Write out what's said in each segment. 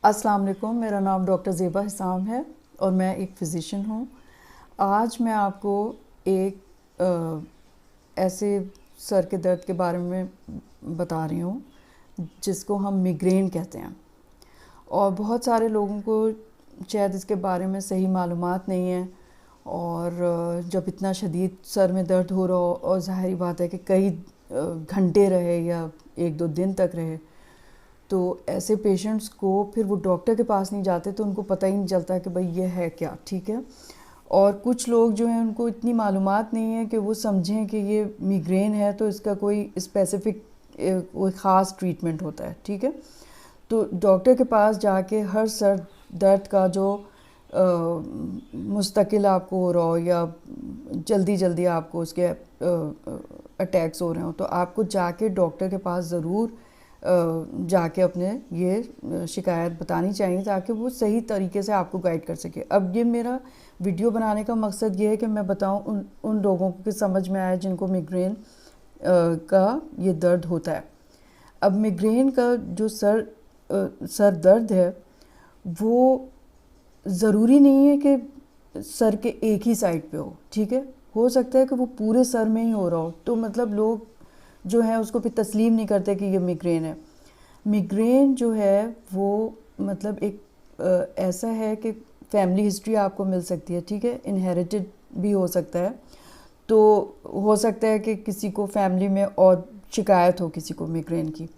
अस्सलाम वालेकुम, मेरा नाम डॉक्टर ज़ेबा हिसाम है और मैं एक फ़िज़िशियन हूँ। आज मैं आपको एक ऐसे सर के दर्द के बारे में बता रही हूँ जिसको हम मिग्रेन कहते हैं। और बहुत सारे लोगों को शायद इसके बारे में सही मालूमात नहीं है। और जब इतना शदीद सर में दर्द हो रहा हो और ज़ाहिर बात है कि कई घंटे रहे या 1-2 दिन तक रहे, तो ऐसे पेशेंट्स को फिर वो डॉक्टर के पास नहीं जाते, तो उनको पता ही नहीं चलता कि भाई ये है क्या, ठीक है। और कुछ लोग जो हैं उनको इतनी मालूमात नहीं है कि वो समझें कि ये मिग्रेन है तो इसका कोई स्पेसिफ़िक कोई ख़ास ट्रीटमेंट होता है, ठीक है। तो डॉक्टर के पास जाके हर सर दर्द का जो मुस्तकिल आपको हो रहा हो या जल्दी जल्दी आपको उसके अटैक्स हो रहे हो, तो आपको जाके डॉक्टर के पास ज़रूर जाके अपने ये शिकायत बतानी चाहिए ताकि वो सही तरीके से आपको गाइड कर सके। अब ये मेरा वीडियो बनाने का मकसद ये है कि मैं बताऊं उन लोगों को कि समझ में आए जिनको मिग्रेन का ये दर्द होता है। अब मिग्रेन का जो सर दर्द है वो ज़रूरी नहीं है कि सर के एक ही साइड पे हो, ठीक है। हो सकता है कि वो पूरे सर में ही हो रहा हो, तो मतलब लोग जो है उसको फिर तस्लीम नहीं करते कि ये मिग्रेन है। मिग्रेन जो है वो मतलब एक ऐसा है कि फैमिली हिस्ट्री आपको मिल सकती है, ठीक है, इनहेरिटेड भी हो सकता है। तो हो सकता है कि किसी को फैमिली में और शिकायत हो किसी को मिग्रेन की।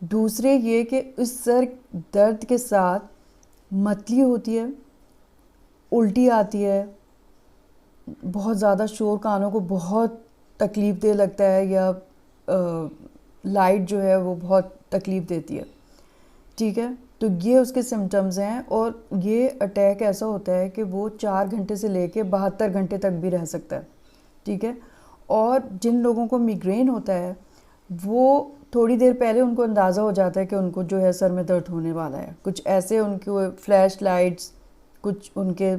दूसरे ये कि इस सर दर्द के साथ मतली होती है, उल्टी आती है, बहुत ज़्यादा शोर कानों को बहुत तकलीफ़ दे लगता है, या लाइट जो है वो बहुत तकलीफ़ देती है, ठीक है। तो ये उसके सिम्टम्स हैं। और ये अटैक ऐसा होता है कि वो 4 घंटे से लेके 72 घंटे तक भी रह सकता है, ठीक है। और जिन लोगों को मिग्रेन होता है वो थोड़ी देर पहले उनको अंदाज़ा हो जाता है कि उनको जो है सर में दर्द होने वाला है। कुछ ऐसे उनको फ्लैश लाइट्स, कुछ उनके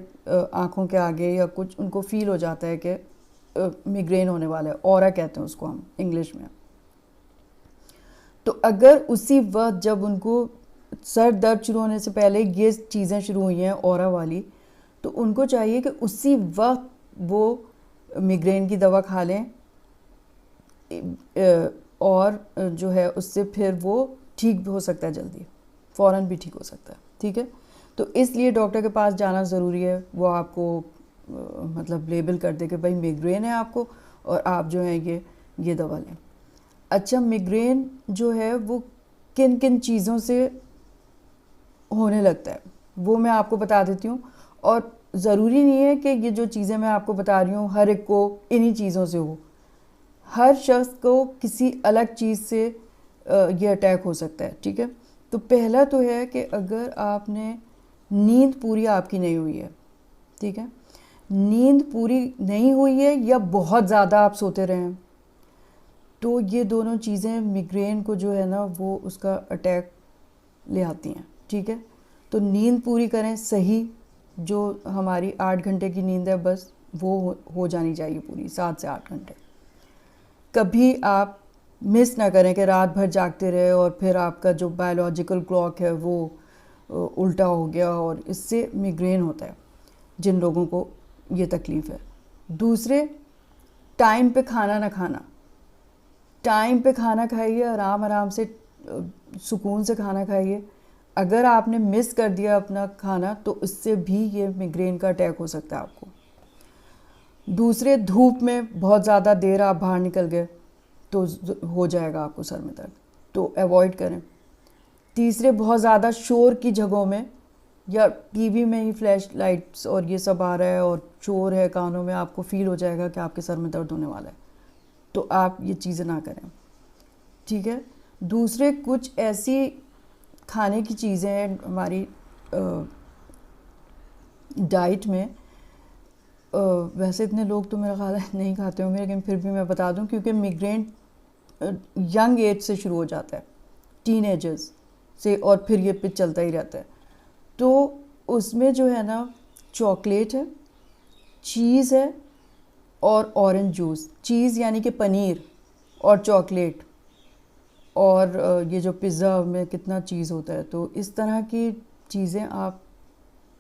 आँखों के आगे, या कुछ उनको फ़ील हो जाता है कि मिग्रेन होने वाला है। ऑरा कहते हैं उसको हम इंग्लिश में। तो अगर उसी वक्त जब उनको सर दर्द शुरू होने से पहले ये चीज़ें शुरू हुई हैं ऑरा वाली, तो उनको चाहिए कि उसी वक्त वो मिग्रेन की दवा खा लें, और जो है उससे फिर वो ठीक हो सकता है, जल्दी फ़ौरन भी ठीक हो सकता है, ठीक है। तो इसलिए डॉक्टर के पास जाना ज़रूरी है। वो आपको मतलब लेबल कर दे कि भाई मिग्रेन है आपको और आप जो है ये दवा लें। अच्छा, मिग्रेन जो है वो किन किन चीज़ों से होने लगता है वो मैं आपको बता देती हूँ। और ज़रूरी नहीं है कि ये जो चीज़ें मैं आपको बता रही हूँ हर एक को इन्हीं चीज़ों से हो। हर शख्स को किसी अलग चीज़ से ये अटैक हो सकता है, ठीक है। तो पहला तो है कि अगर आपने नींद पूरी आपकी नहीं हुई है, ठीक है, नींद पूरी नहीं हुई है या बहुत ज़्यादा आप सोते रहे हैं, तो ये दोनों चीज़ें मिग्रेन को जो है ना वो उसका अटैक ले आती हैं, ठीक है। तो नींद पूरी करें सही, जो हमारी 8 घंटे की नींद है बस वो हो जानी चाहिए पूरी, 7 से 8 घंटे। कभी आप मिस ना करें कि रात भर जागते रहे और फिर आपका जो बायोलॉजिकल क्लॉक है वो उल्टा हो गया, और इससे मिग्रेन होता है जिन लोगों को ये तकलीफ़ है। दूसरे, टाइम पे खाना ना खाना। टाइम पे खाना खाइए, आराम आराम से सुकून से खाना खाइए। अगर आपने मिस कर दिया अपना खाना तो इससे भी ये मिग्रेन का अटैक हो सकता है आपको। दूसरे, धूप में बहुत ज़्यादा देर आप बाहर निकल गए तो हो जाएगा आपको सर में दर्द, तो अवॉइड करें। तीसरे, बहुत ज़्यादा शोर की जगहों में या टीवी में ही फ्लैश लाइट्स और ये सब आ रहा है और शोर है कानों में, आपको फ़ील हो जाएगा कि आपके सर में दर्द होने वाला है, तो आप ये चीज़ें ना करें, ठीक है। दूसरे, कुछ ऐसी खाने की चीज़ें हैं हमारी डाइट में, वैसे इतने लोग तो मेरा ख्याल है नहीं खाते होंगे, लेकिन फिर भी मैं बता दूं क्योंकि मिग्रेन यंग एज से शुरू हो जाता है, टीनेजर्स से, और फिर ये पे चलता ही रहता है। तो उसमें जो है ना चॉकलेट है, चीज़ है और ऑरेंज जूस। चीज़ यानी कि पनीर और चॉकलेट, और ये जो पिज़्ज़ा में कितना चीज़ होता है, तो इस तरह की चीज़ें आप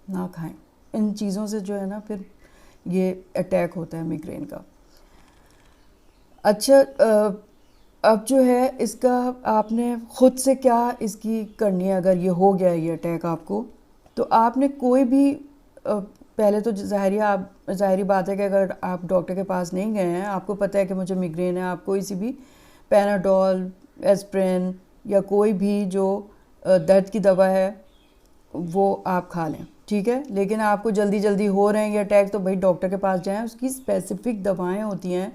ना खाएं। इन चीज़ों से जो है ना फिर ये अटैक होता है मिग्रेन का। अच्छा, अब जो है इसका आपने ख़ुद से क्या इसकी करनी है। अगर ये हो गया ये अटैक आपको, तो आपने कोई भी पहले तो ज़ाहिरी बात है कि अगर आप डॉक्टर के पास नहीं गए हैं, आपको पता है कि मुझे मिग्रेन है, आप कोई सी भी पैनाडोल, एस्प्रिन या कोई भी जो दर्द की दवा है वो आप खा लें, ठीक है। लेकिन आपको जल्दी जल्दी हो रहे हैं ये अटैक, तो भाई डॉक्टर के पास जाएं। उसकी स्पेसिफ़िक दवाएं होती हैं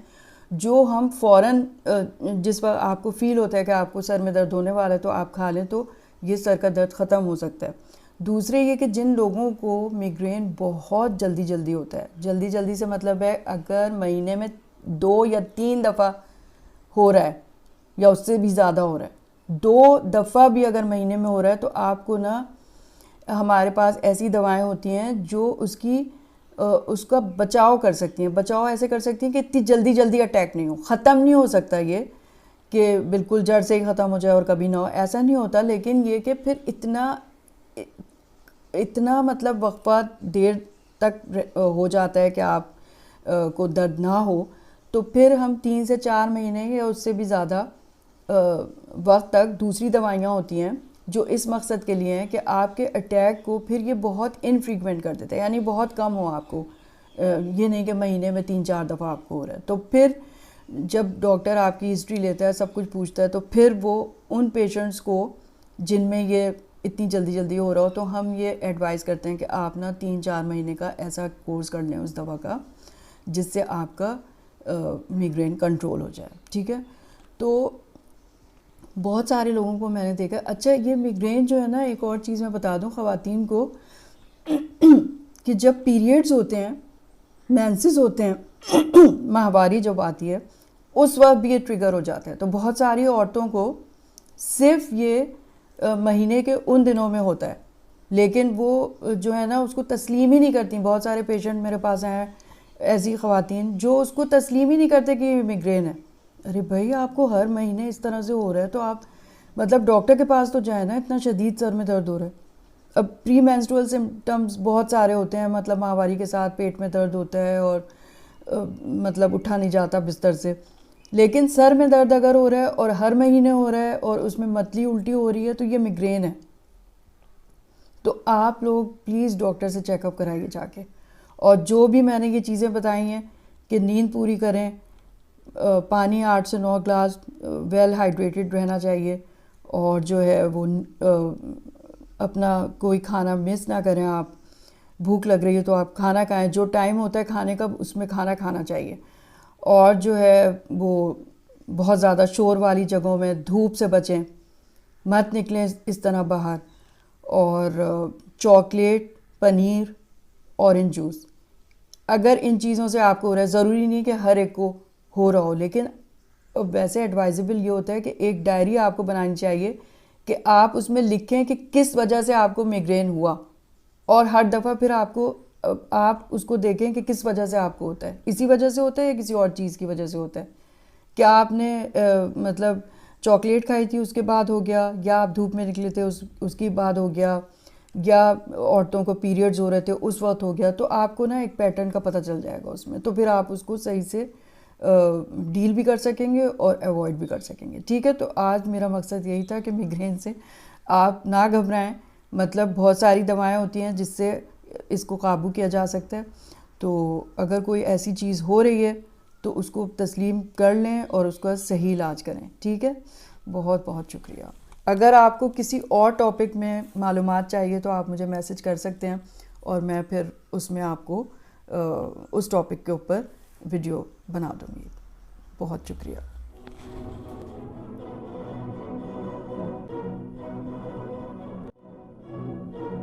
जो हम फ़ौरन जिस वक्त आपको फ़ील होता है कि आपको सर में दर्द होने वाला है तो आप खा लें, तो ये सर का दर्द ख़त्म हो सकता है। दूसरे ये कि जिन लोगों को मिग्रेन बहुत जल्दी जल्दी होता है, जल्दी जल्दी से मतलब है अगर महीने में 2 या 3 दफ़ा हो रहा है या उससे भी ज़्यादा हो रहा है, 2 दफ़ा भी अगर महीने में हो रहा है, तो आपको ना हमारे पास ऐसी दवाएं होती हैं जो उसका बचाव कर सकती हैं। बचाव ऐसे कर सकती हैं कि इतनी जल्दी जल्दी अटैक नहीं हो, ख़त्म नहीं हो सकता ये कि बिल्कुल जड़ से ही ख़त्म हो जाए और कभी ना हो, ऐसा नहीं होता। लेकिन ये कि फिर इतना मतलब वक्फा देर तक हो जाता है कि आप को दर्द ना हो, तो फिर हम 3 से 4 महीने या उससे भी ज़्यादा वक्त तक दूसरी दवाइयाँ होती हैं जो इस मकसद के लिए हैं कि आपके अटैक को फिर ये बहुत इनफ्रीक्वेंट कर देता है, यानी बहुत कम हो आपको। ये नहीं कि महीने में 3-4 दफ़ा आपको हो रहा है। तो फिर जब डॉक्टर आपकी हिस्ट्री लेता है, सब कुछ पूछता है, तो फिर वो उन पेशेंट्स को जिनमें ये इतनी जल्दी जल्दी हो रहा हो, तो हम ये एडवाइस करते हैं कि आप ना 3-4 महीने का ऐसा कोर्स कर लें उस दवा का, जिससे आपका मिग्रेन कंट्रोल हो जाए, ठीक है। तो बहुत सारे लोगों को मैंने देखा। अच्छा, ये मिग्रेन जो है ना, एक और चीज़ मैं बता दूं ख़वातीन को कि जब पीरियड्स होते हैं, मेंसेस होते हैं, माहवारी जब आती है, उस वक्त भी ये ट्रिगर हो जाता है। तो बहुत सारी औरतों को सिर्फ ये महीने के उन दिनों में होता है, लेकिन वो जो है ना उसको तस्लीम ही नहीं करती। बहुत सारे पेशेंट मेरे पास हैं, ऐसी ख़वातीन जो उसको तस्लीम ही नहीं करते कि ये मिग्रेन है। अरे भाई, आपको हर महीने इस तरह से हो रहा है तो आप मतलब डॉक्टर के पास तो जाए ना, इतना शदीद सर में दर्द हो रहा है। अब प्री मेंस्ट्रुअल सिम्टम्स बहुत सारे होते हैं, मतलब माहवारी के साथ पेट में दर्द होता है और मतलब उठा नहीं जाता बिस्तर से। लेकिन सर में दर्द अगर हो रहा है और हर महीने हो रहा है और उसमें मतली उल्टी हो रही है, तो ये मिग्रेन है। तो आप लोग प्लीज़ डॉक्टर से चेकअप कराइए जाके। और जो भी मैंने ये चीज़ें बताई हैं कि नींद पूरी करें, पानी 8 से 9 ग्लास वेल हाइड्रेटेड रहना चाहिए, और जो है वो अपना कोई खाना मिस ना करें। आप भूख लग रही है तो आप खाना खाएं, जो टाइम होता है खाने का उसमें खाना खाना चाहिए। और जो है वो बहुत ज़्यादा शोर वाली जगहों में धूप से बचें, मत निकलें इस तरह बाहर। और चॉकलेट, पनीर, ऑरेंज जूस, अगर इन चीज़ों से आपको हो रहा है, ज़रूरी नहीं कि हर एक को हो रहा हो, लेकिन वैसे एडवाइजेबल ये होता है कि एक डायरी आपको बनानी चाहिए कि आप उसमें लिखें कि किस वजह से आपको मिग्रेन हुआ, और हर दफ़ा फिर आप उसको देखें कि किस वजह से आपको होता है। इसी वजह से होता है या किसी और चीज़ की वजह से होता है। क्या आपने मतलब चॉकलेट खाई थी उसके बाद हो गया, या आप धूप में निकले थे उसके बाद हो गया, या औरतों को पीरियड्स हो रहे थे उस वक्त हो गया। तो आपको ना एक पैटर्न का पता चल जाएगा उसमें, तो फिर आप उसको सही से डील भी कर सकेंगे और अवॉइड भी कर सकेंगे, ठीक है। तो आज मेरा मकसद यही था कि मिग्रेन से आप ना घबराएं। मतलब बहुत सारी दवाएं होती हैं जिससे इसको काबू किया जा सकता है। तो अगर कोई ऐसी चीज़ हो रही है तो उसको तस्लीम कर लें और उसका सही इलाज करें, ठीक है। बहुत बहुत शुक्रिया। अगर आपको किसी और टॉपिक में मालूमात चाहिए तो आप मुझे मैसेज कर सकते हैं, और मैं फिर उसमें आपको उस टॉपिक के ऊपर वीडियो बना दूँगी। बहुत शुक्रिया।